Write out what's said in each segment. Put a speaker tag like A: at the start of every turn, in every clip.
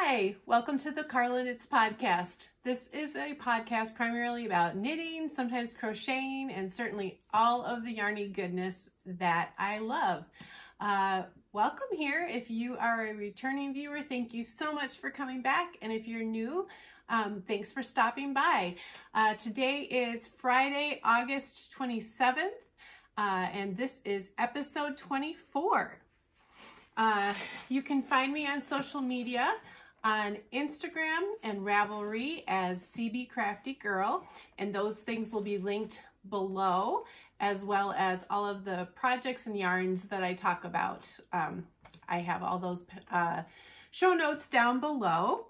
A: Hi, welcome to the Carla Knits podcast. This is a podcast primarily about knitting, sometimes crocheting, and certainly all of the yarny goodness that I love. Welcome here. If you are a returning viewer, thank you so much for coming back. And if you're new, thanks for stopping by. Today is Friday, August 27th, and this is episode 24. You can find me on social media on Instagram and Ravelry as cbcraftygirl, and those things will be linked below, as well as all of the projects and yarns that I talk about. I have all those show notes down below.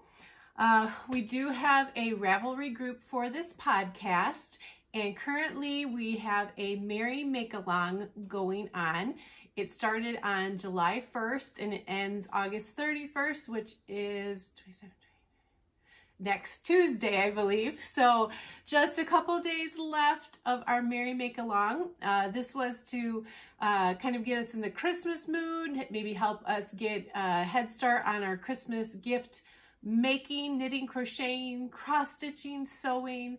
A: We do have a Ravelry group for this podcast, and currently we have a Merry Makealong going on. It started on July 1st and it ends August 31st, which is next Tuesday, I believe. So just a couple days left of our Merry Makealong. This was to kind of get us in the Christmas mood, maybe help us get a head start on our Christmas gift making, knitting, crocheting, cross-stitching, sewing,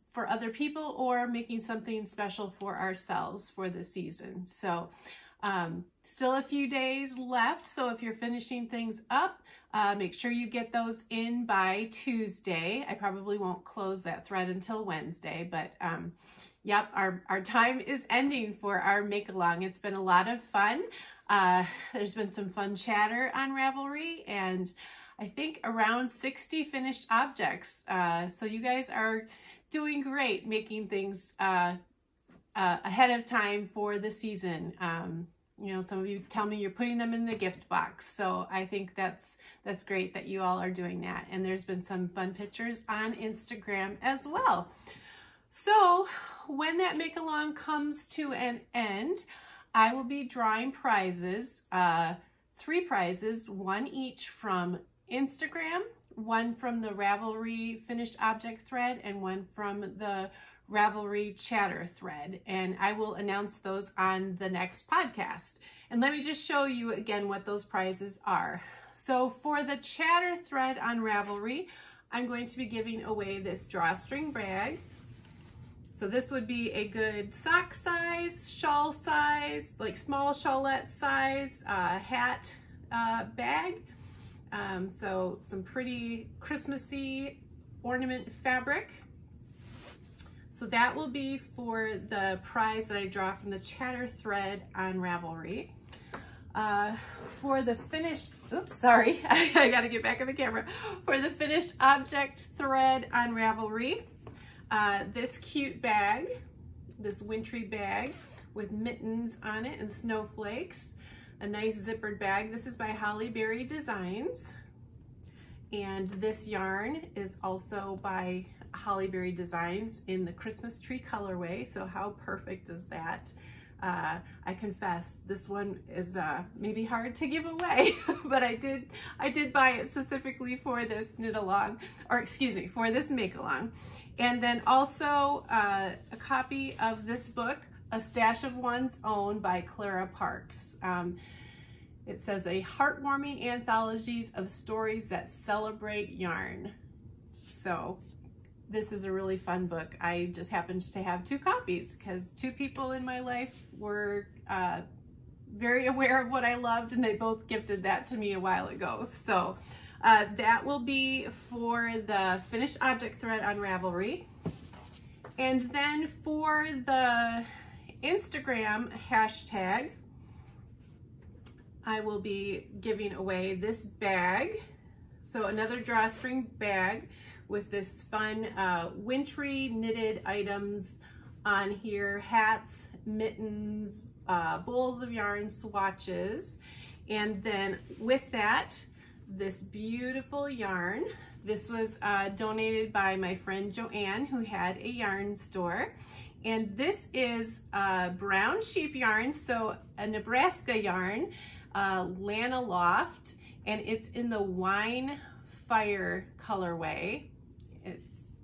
A: for other people, or making something special for ourselves for the season. So still a few days left. So if you're finishing things up, make sure you get those in by Tuesday. I probably won't close that thread until Wednesday, but yep, our time is ending for our Make-Along. It's been a lot of fun. There's been some fun chatter on Ravelry, and I think around 60 finished objects. So you guys are doing great making things ahead of time for the season. You know, some of you tell me you're putting them in the gift box. So I think that's great that you all are doing that. And there's been some fun pictures on Instagram as well. So when that Make-Along comes to an end, I will be drawing prizes, 3 prizes, 1 each from Instagram, 1 from the Ravelry finished object thread, and 1 from the Ravelry chatter thread. And I will announce those on the next podcast. And let me just show you again what those prizes are. So for the chatter thread on Ravelry, I'm going to be giving away this drawstring bag. So this would be a good sock size, shawl size, like small shawlette size hat bag. So some pretty Christmassy ornament fabric. So that will be for the prize that I draw from the chatter thread on Ravelry. For the finished, oops, sorry, I gotta get back in the camera. For the finished object thread on Ravelry, this cute bag, this wintry bag with mittens on it and snowflakes. A nice zippered bag. This is by Hollyberry Designs. And this yarn is also by Hollyberry Designs in the Christmas tree colorway. So how perfect is that? I confess this one is maybe hard to give away, but I did buy it specifically for this knit along, or excuse me, for this make along. And then also a copy of this book, A Stash of One's Own by Clara Parks. It says a heartwarming anthologies of stories that celebrate yarn. So this is a really fun book. I just happened to have 2 copies because 2 people in my life were very aware of what I loved, and they both gifted that to me a while ago. So that will be for the finished object thread on Ravelry. And then for the Instagram hashtag, I will be giving away this bag. So another drawstring bag with this fun wintry knitted items on here, hats, mittens, bowls of yarn, swatches. And then with that, this beautiful yarn. This was donated by my friend Joanne, who had a yarn store. And this is brown sheep yarn, so a Nebraska yarn, Lana Loft, and it's in the wine fire colorway.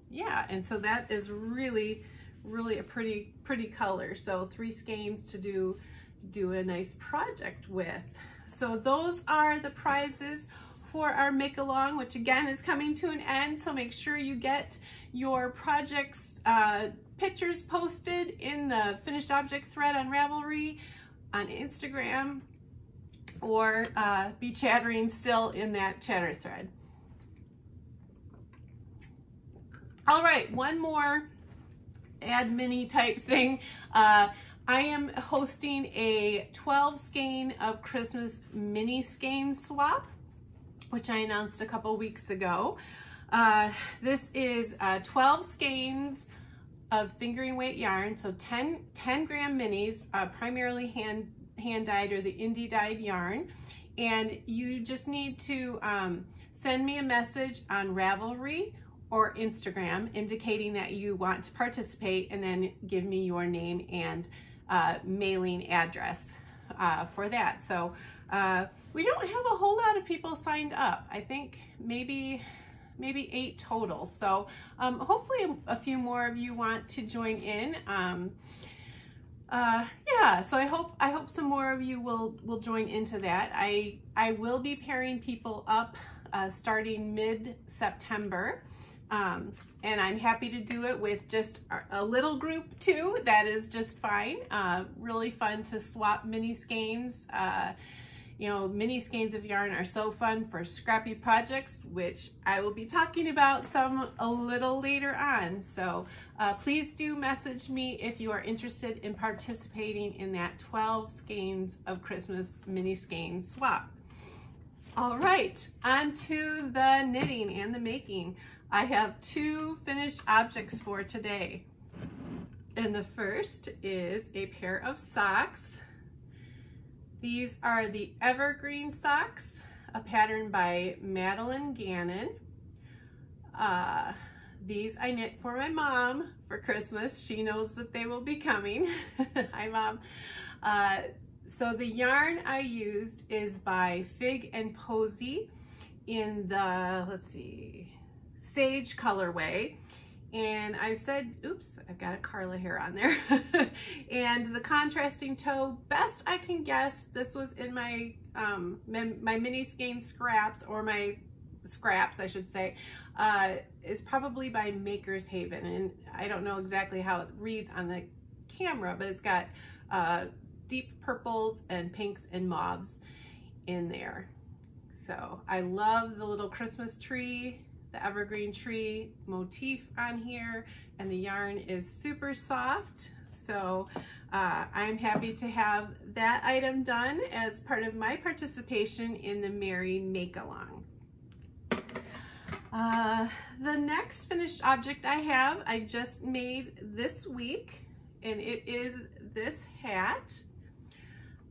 A: Yeah, and so that is really a pretty color. So 3 skeins to do a nice project with. So those are the prizes for our make along, which again is coming to an end. So make sure you get your projects pictures posted in the finished object thread on Ravelry, on Instagram, or be chattering still in that chatter thread. All right, one more add mini type thing. I am hosting a 12 skein of Christmas mini skein swap, which I announced a couple weeks ago. This is 12 skeins of fingering weight yarn, so 10 gram minis, primarily hand dyed or the indie dyed yarn. And you just need to send me a message on Ravelry or Instagram indicating that you want to participate, and then give me your name and mailing address for that. So we don't have a whole lot of people signed up. I think maybe 8 total. So hopefully a few more of you want to join in. Yeah, so I hope some more of you will join into that. I will be pairing people up starting mid-September. And I'm happy to do it with just a little group too. That is just fine. Really fun to swap mini skeins. You know, mini skeins of yarn are so fun for scrappy projects, which I will be talking about some a little later on. So please do message me if you are interested in participating in that 12 skeins of Christmas mini skein swap. All right, on to the knitting and the making. I have 2 finished objects for today. And the first is a pair of socks. These are the Evergreen Socks, a pattern by Madeline Gannon. These I knit for my mom for Christmas. She knows that they will be coming. Hi, Mom. So the yarn I used is by Fig and Posy in the, let's see, Sage colorway. And I said, oops, I've got a Carla hair on there. And the contrasting toe, best I can guess, this was in my my mini skein scraps, or my scraps, I should say, is probably by Maker's Haven. And I don't know exactly how it reads on the camera, but it's got deep purples and pinks and mauves in there. So I love the little Christmas tree, the evergreen tree motif on here, and the yarn is super soft. So I'm happy to have that item done as part of my participation in the Merry Makealong. The next finished object I have, I just made this week, and it is this hat.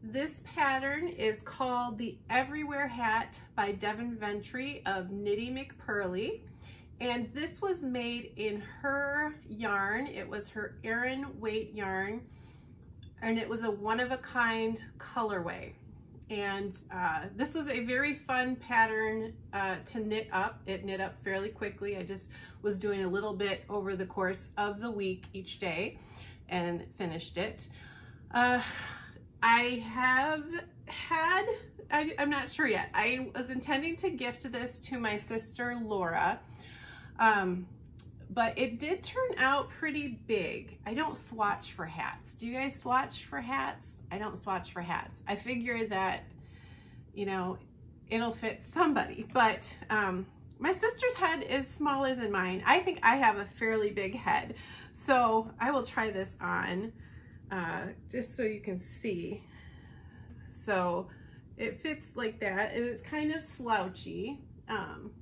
A: This pattern is called the Everywhere Hat by Devin Ventre of Knitty McPurly. And this was made in her yarn. It was her Aran weight yarn, and it was a one-of-a-kind colorway. And this was a very fun pattern to knit up. It knit up fairly quickly. I just was doing a little bit over the course of the week each day and finished it. I have had, I'm not sure yet. I was intending to gift this to my sister Laura, but it did turn out pretty big. I don't swatch for hats. Do you guys swatch for hats? I don't swatch for hats. I figured that, you know, it'll fit somebody, but my sister's head is smaller than mine. I think I have a fairly big head. So I will try this on. Just so you can see. So it fits like that, and it's kind of slouchy,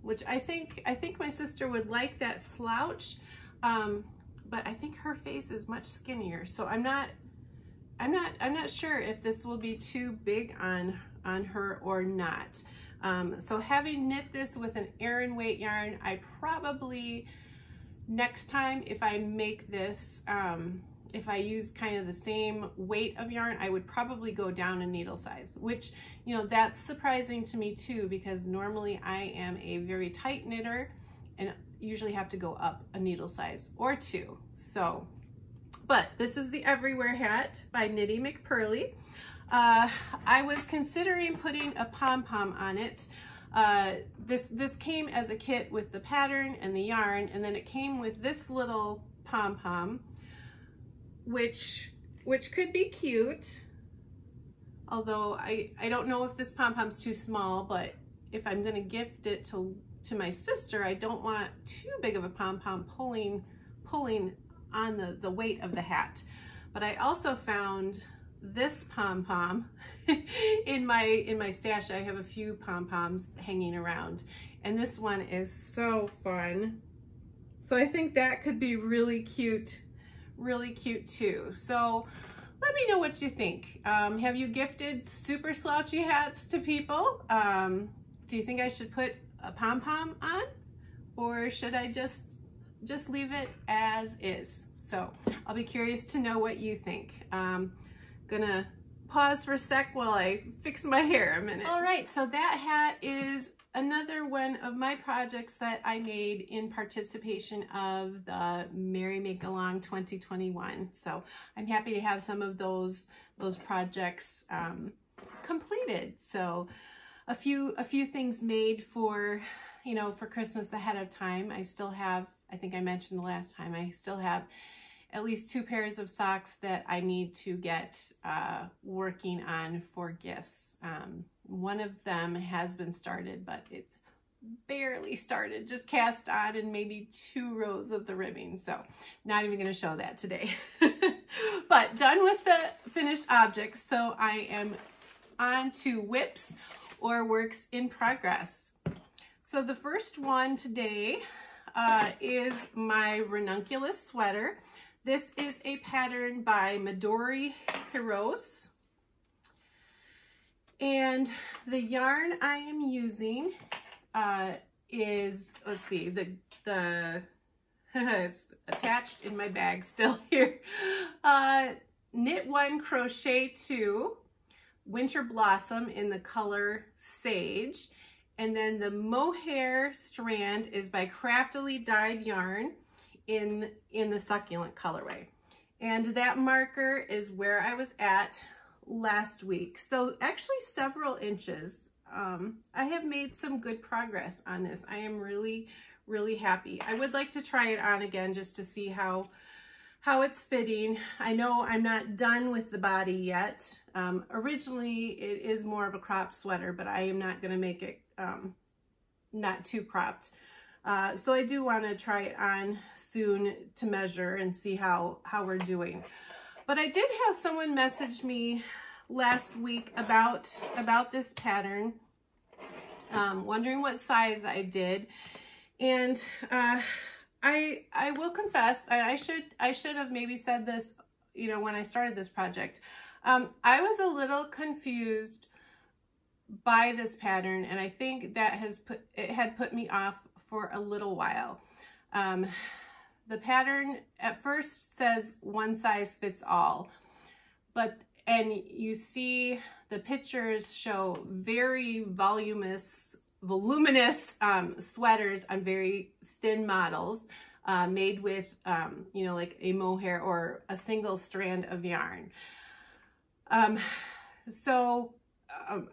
A: which I think my sister would like that slouch, but I think her face is much skinnier, so I'm not sure if this will be too big on her or not. So having knit this with an Aran weight yarn, I probably next time, if I make this, if I use kind of the same weight of yarn, I would probably go down a needle size, which, you know, that's surprising to me too, because normally I am a very tight knitter and usually have to go up a needle size or 2. So, but this is the Everywhere Hat by Knitty McPurly. I was considering putting a pom-pom on it, This came as a kit with the pattern and the yarn, and then it came with this little pom-pom, which could be cute. Although I don't know if this pom-pom's too small, but if I'm gonna gift it to my sister, I don't want too big of a pom-pom pulling on the weight of the hat. But I also found this pom-pom in my stash. I have a few pom-poms hanging around, and this one is so fun. So I think that could be really cute too. So let me know what you think. Have you gifted super slouchy hats to people? Do you think I should put a pom-pom on, or should I just leave it as is? So I'll be curious to know what you think. Gonna pause for a sec while I fix my hair a minute. All right, so that hat is another one of my projects that I made in participation of the Merry Makealong 2021. So I'm happy to have some of those projects completed. So a few things made for, you know, for Christmas ahead of time. I still have, I think I mentioned the last time, I still have at least 2 pairs of socks that I need to get working on for gifts. One of them has been started, but it's barely started, just cast on and maybe 2 rows of the ribbing. So not even gonna show that today. But done with the finished objects. So I am on to WIPS, or works in progress. So the first one today is my Ranunculus Sweater. This is a pattern by Midori Hirose. And the yarn I am using is, let's see, it's attached in my bag still here. Knit 1, Crochet 2, Winter Blossom in the color Sage. And then the mohair strand is by Craftily dyed yarn in the succulent colorway. And that marker is where I was at last week. So actually several inches. I have made some good progress on this. I am really happy. I would like to try it on again just to see how it's fitting. I know I'm not done with the body yet. Originally it is more of a cropped sweater, but I am not going to make it not too cropped. So I do want to try it on soon to measure and see how we're doing. But I did have someone message me last week about this pattern, wondering what size I did. And I will confess, I should have maybe said this, you know, when I started this project. I was a little confused by this pattern, and I think that had put me off for a little while. The pattern at first says one size fits all, and you see the pictures show very voluminous sweaters on very thin models made with, you know, like a mohair or a single strand of yarn. So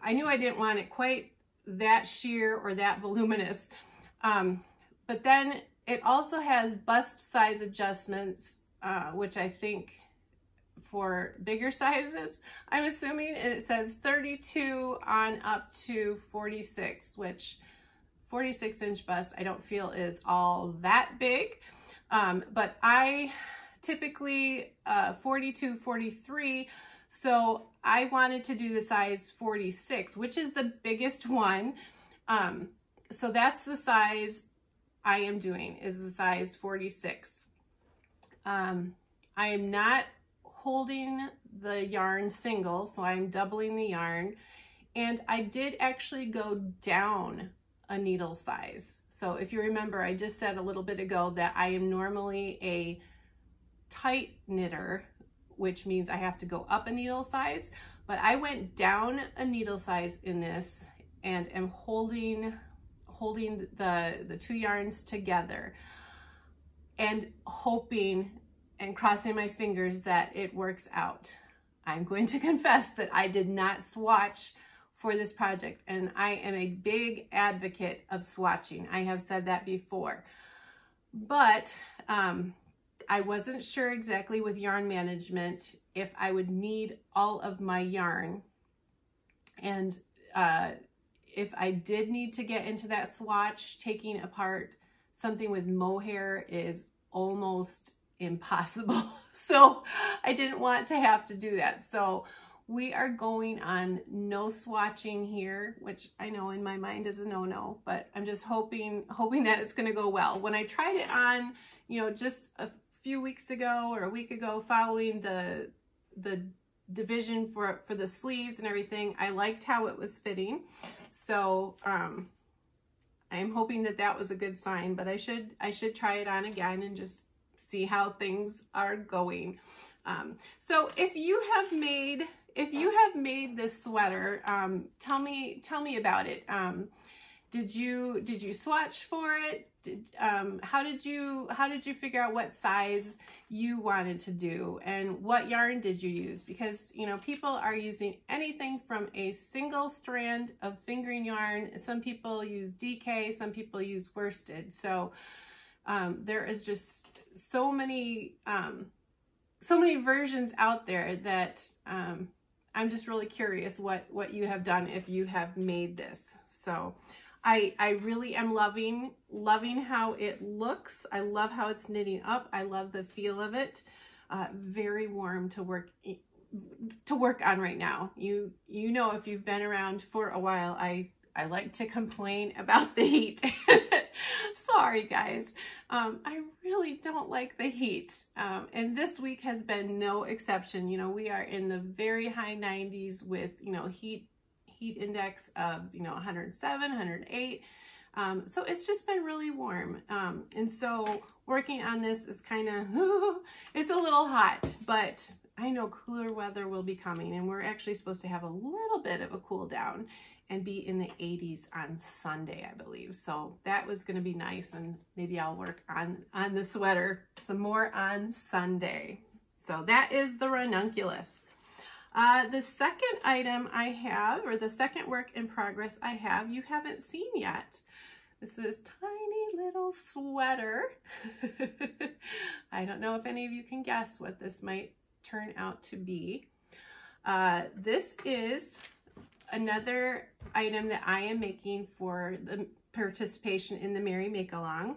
A: I knew I didn't want it quite that sheer or that voluminous. But then it also has bust size adjustments, which I think for bigger sizes, I'm assuming, and it says 32 on up to 46, which 46-inch bust I don't feel is all that big. But I typically 42, 43, so I wanted to do the size 46, which is the biggest one. So that's the size I am doing, is the size 46. I am not holding the yarn single, so I'm doubling the yarn. And I did actually go down a needle size. So if you remember, I just said a little bit ago that I am normally a tight knitter, which means I have to go up a needle size, but I went down a needle size in this and am holding the 2 yarns together and hoping and crossing my fingers that it works out. I'm going to confess that I did not swatch for this project, and I am a big advocate of swatching. I have said that before, but I wasn't sure exactly with yarn management if I would need all of my yarn, and if I did need to get into that swatch, taking apart something with mohair is almost impossible. So I didn't want to have to do that. So we are going on no swatching here, which I know in my mind is a no-no, but I'm just hoping that it's going to go well. When I tried it on, you know, just a few weeks ago or a week ago, following the division for the sleeves and everything, I liked how it was fitting. So I'm hoping that that was a good sign, but I should try it on again and just see how things are going. So if you have made this sweater, tell me about it. Did you swatch for it? How did you figure out what size you wanted to do, and what yarn did you use? Because, you know, people are using anything from a single strand of fingering yarn. Some people use DK, some people use worsted. So there is just so many versions out there that I'm just really curious what you have done if you have made this. So I really am loving how it looks. I love how it's knitting up. I love the feel of it. Very warm to work on right now. You know, if you've been around for a while, I like to complain about the heat. Sorry guys, I really don't like the heat, and this week has been no exception. You know, we are in the very high 90s with, you know, heat index of, you know, 107, 108. So it's just been really warm. And so working on this is kind of, it's a little hot, but I know cooler weather will be coming, and we're actually supposed to have a little bit of a cool down and be in the 80s on Sunday, I believe. So that was going to be nice, and maybe I'll work on the sweater some more on Sunday. So that is the Ranunculus. The second item I have, or the second work in progress I have, you haven't seen yet. This is tiny little sweater. I don't know if any of you can guess what this might turn out to be. This is another item that I am making for the participation in the Merry Makealong.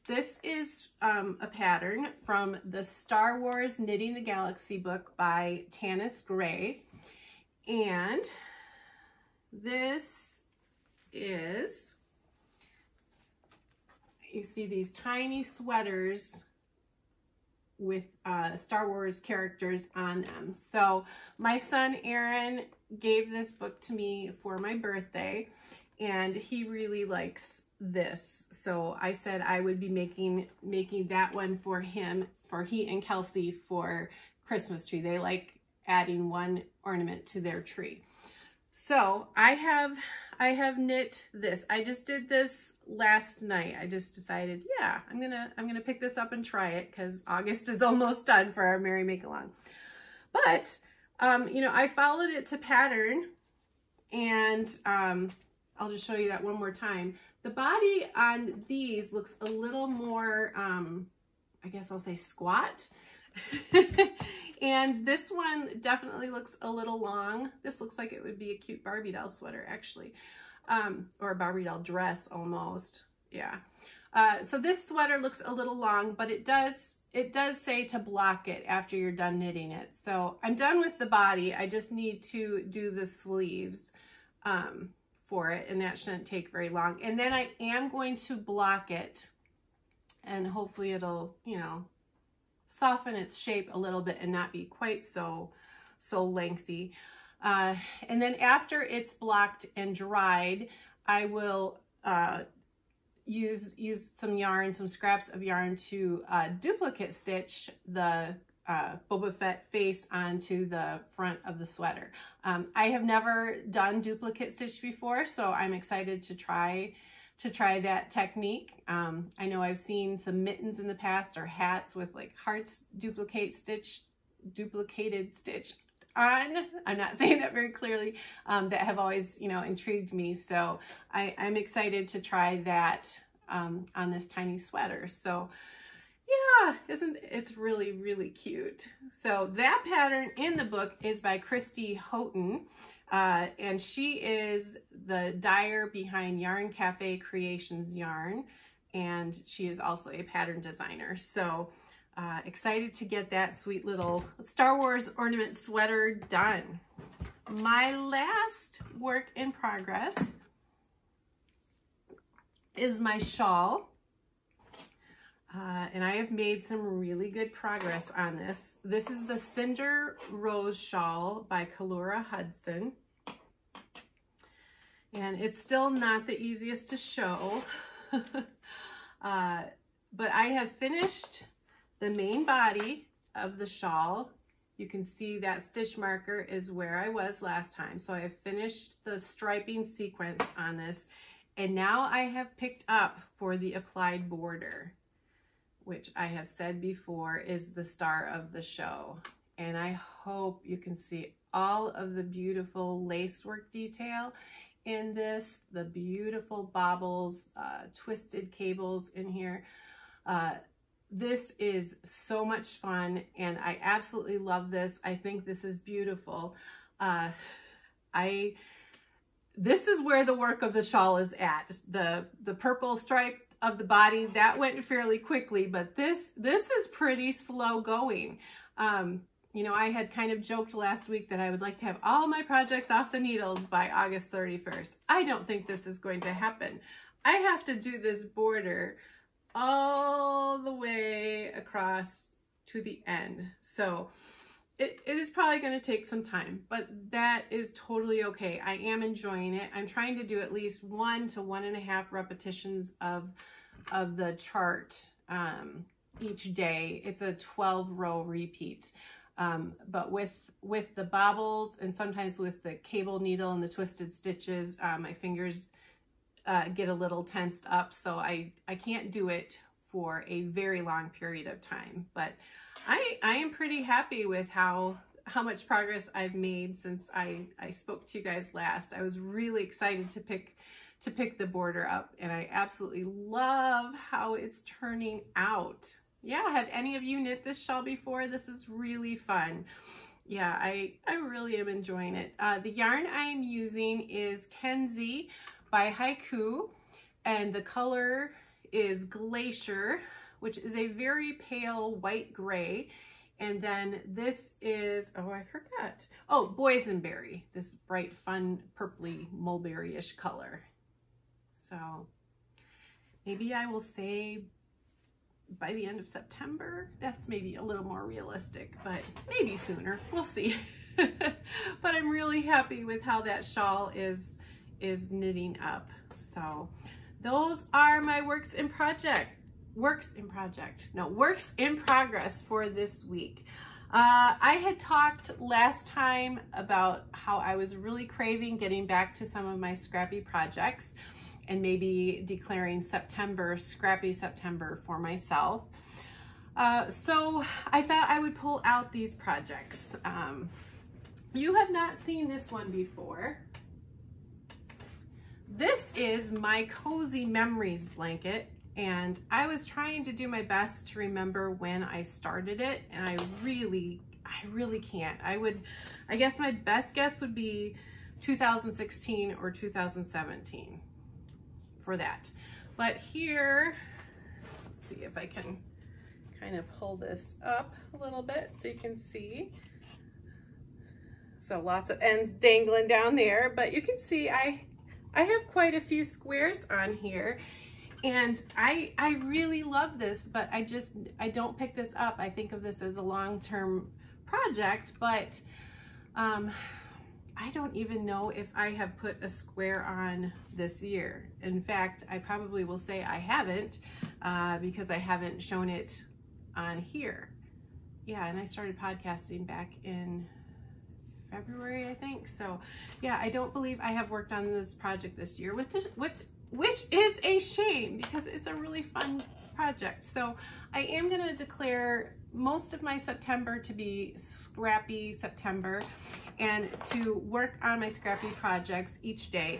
A: This is a pattern from the Star Wars Knitting the Galaxy book by Tanis Gray. And this is, you see these tiny sweaters with Star Wars characters on them. So my son Aaron gave this book to me for my birthday, and he really likes this. So I said I would be making that one for him, for he and Kelsey, for Christmas tree. They like adding one ornament to their tree. So I have knit this. I just did this last night. I just decided, yeah, I'm gonna pick this up and try it because August is almost done for our Merry Makealong. But you know, I followed it to pattern, and I'll just show you that one more time. The body on these looks a little more, I guess I'll say squat. And this one definitely looks a little long. This looks like it would be a cute Barbie doll sweater, actually. Or a Barbie doll dress almost. Yeah. So this sweater looks a little long, but it does say to block it after you're done knitting it. So I'm done with the body. I just need to do the sleeves for it, and that shouldn't take very long. And then I am going to block it, and hopefully it'll, you know, soften its shape a little bit and not be quite so lengthy. And then after it's blocked and dried, I will use some yarn, some scraps of yarn to duplicate stitch the Boba Fett face onto the front of the sweater. I have never done duplicate stitch before, so I'm excited to try that technique. I know I've seen some mittens in the past, or hats with like hearts duplicated stitch. on, I'm not saying that very clearly, that have always, you know, intrigued me. So I'm excited to try that on this tiny sweater. So yeah, it's really, really cute. So that pattern in the book is by Christy Houghton. And she is the dyer behind Yarn Cafe Creations Yarn. And she is also a pattern designer. So excited to get that sweet little Star Wars ornament sweater done. My last work in progress is my shawl. And I have made some really good progress on this. This is the Cinder Rose Shawl by Kalurah Hudson. And it's still not the easiest to show. But I have finished the main body of the shawl. You can see that stitch marker is where I was last time. So I have finished the striping sequence on this. And now I have picked up for the applied border, which I have said before is the star of the show. And I hope you can see all of the beautiful lacework detail in this, the beautiful bobbles, twisted cables in here. This is so much fun and I absolutely love this. I think this is beautiful. This is where the work of the shawl is at. The purple stripe of the body, that went fairly quickly, but this is pretty slow going. You know, I had kind of joked last week that I would like to have all my projects off the needles by August 31st. I don't think this is going to happen. I have to do this border all the way across to the end. So it is probably going to take some time, but that is totally okay. I am enjoying it. I'm trying to do at least 1 to 1.5 repetitions of the chart each day. It's a 12-row repeat. But with the bobbles and sometimes with the cable needle and the twisted stitches, my fingers get a little tensed up. So I can't do it for a very long period of time. But I am pretty happy with how much progress I've made since I spoke to you guys last. I was really excited to pick the border up, and I absolutely love how it's turning out. Yeah, have any of you knit this shawl before? This is really fun. Yeah, I really am enjoying it. The yarn I'm using is Kenzie by Hikoo, and the color is Glacier, which is a very pale white gray. And then this is, oh, I forgot. Oh, Boysenberry, this bright, fun, purpley, mulberry-ish color. So maybe I will say by the end of September. That's maybe a little more realistic, but maybe sooner. We'll see. But I'm really happy with how that shawl is knitting up. So those are my works in progress for this week. I had talked last time about how I was really craving getting back to some of my scrappy projects and maybe declaring September, Scrappy September for myself. So I thought I would pull out these projects. You have not seen this one before. This is my Cozy Memories blanket, and I was trying to do my best to remember when I started it, and I really can't. I guess my best guess would be 2016 or 2017 for that. But here, let's see if I can kind of pull this up a little bit so you can see. So lots of ends dangling down there, but you can see I have quite a few squares on here, and I really love this, but I don't pick this up. I think of this as a long-term project, but I don't even know if I have put a square on this year. In fact, I probably will say I haven't because I haven't shown it on here. Yeah, and I started podcasting back in February, I think. So yeah, I don't believe I have worked on this project this year, which is a shame because it's a really fun project. So I am going to declare most of my September to be Scrappy September and to work on my Scrappy projects each day.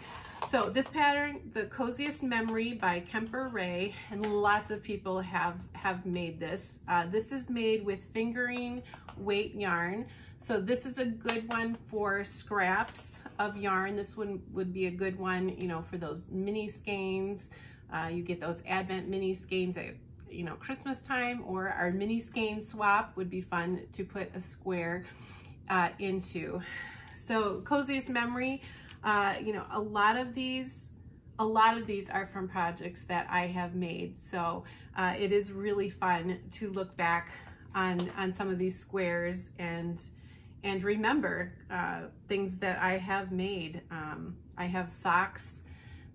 A: So this pattern, The Coziest Memory by Kemper Ray, and lots of people have made this. This is made with fingering weight yarn. So this is a good one for scraps of yarn. This one would be a good one, you know, for those mini skeins. You get those Advent mini skeins at, you know, Christmas time, or our mini skein swap would be fun to put a square into. So Coziest Memory, you know, a lot of these are from projects that I have made. So it is really fun to look back on some of these squares and remember things that I have made. I have socks.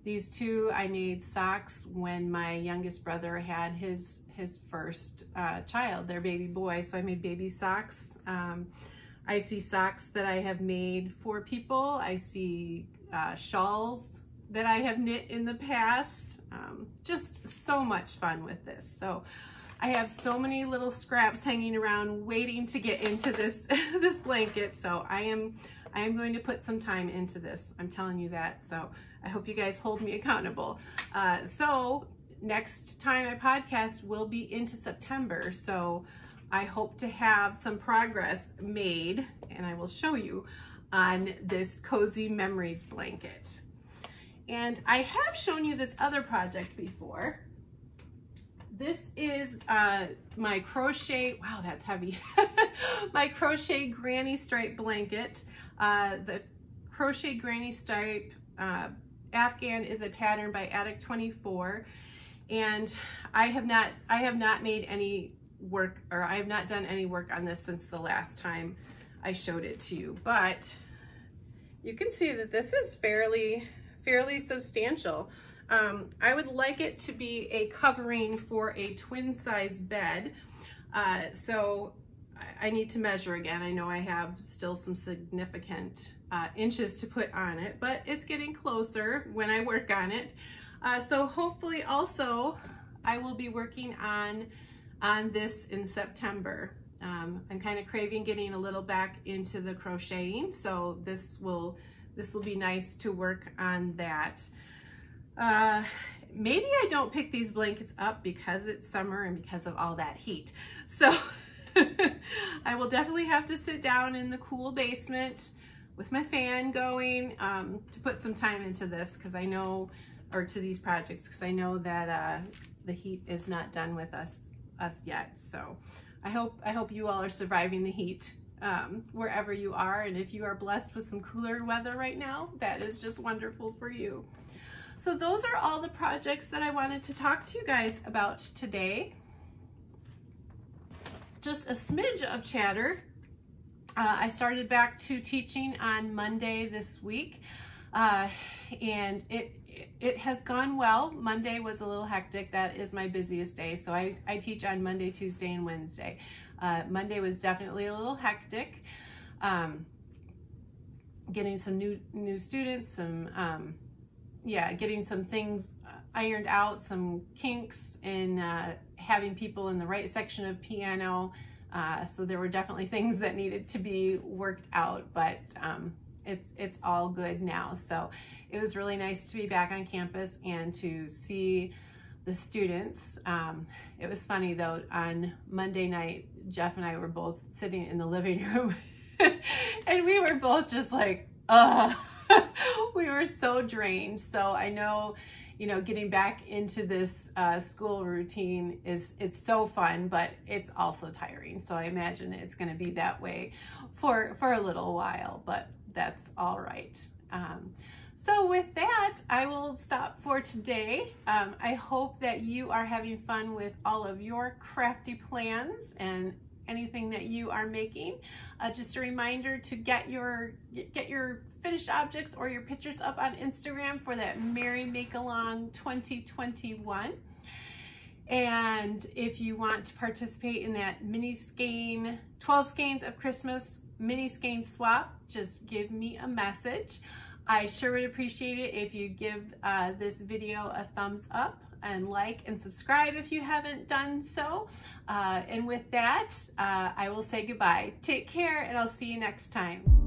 A: These two, I made socks when my youngest brother had his first child, their baby boy. So I made baby socks. I see socks that I have made for people. I see shawls that I have knit in the past. Just so much fun with this. So I have so many little scraps hanging around waiting to get into this this blanket. So I am going to put some time into this. I'm telling you that. So I hope you guys hold me accountable. So next time I podcast will be into September. So I hope to have some progress made, and I will show you on this Cozy Memories blanket. And I have shown you this other project before. This is my crochet, wow, that's heavy. My Crochet Granny Stripe blanket. The Crochet Granny Stripe Afghan is a pattern by Attic 24, and I have not made any work, or I have not done any work on this since the last time I showed it to you, but you can see that this is fairly substantial. I would like it to be a covering for a twin size bed. So I need to measure again. I know I have still some significant inches to put on it, but it's getting closer when I work on it. So hopefully also I will be working on this in September. I'm kind of craving getting a little back into the crocheting, so this will be nice to work on that. Maybe I don't pick these blankets up because it's summer and because of all that heat. So I will definitely have to sit down in the cool basement with my fan going to put some time into this, because I know, or to these projects, because I know that the heat is not done with us yet. So I hope you all are surviving the heat wherever you are, and if you are blessed with some cooler weather right now, that is just wonderful for you. So those are all the projects that I wanted to talk to you guys about today. Just a smidge of chatter. I started back to teaching on Monday this week, and it has gone well. Monday was a little hectic. That is my busiest day. So I teach on Monday, Tuesday, and Wednesday. Monday was definitely a little hectic. Getting some new students, getting some things ironed out, some kinks, and having people in the right section of piano. So there were definitely things that needed to be worked out, but it's all good now. So it was really nice to be back on campus and to see the students. It was funny though, on Monday night, Jeff and I were both sitting in the living room and we were both just like, we were so drained. So I know, you know, getting back into this school routine it's so fun, but it's also tiring. So I imagine it's going to be that way for a little while, but that's all right. So with that, I will stop for today. I hope that you are having fun with all of your crafty plans and anything that you are making. Just a reminder to get your finished objects or your pictures up on Instagram for that Merry Makealong 2021. And if you want to participate in that mini skein, 12 skeins of Christmas mini skein swap, just give me a message. I sure would appreciate it if you give this video a thumbs up and like and subscribe if you haven't done so. And with that, I will say goodbye. Take care, and I'll see you next time.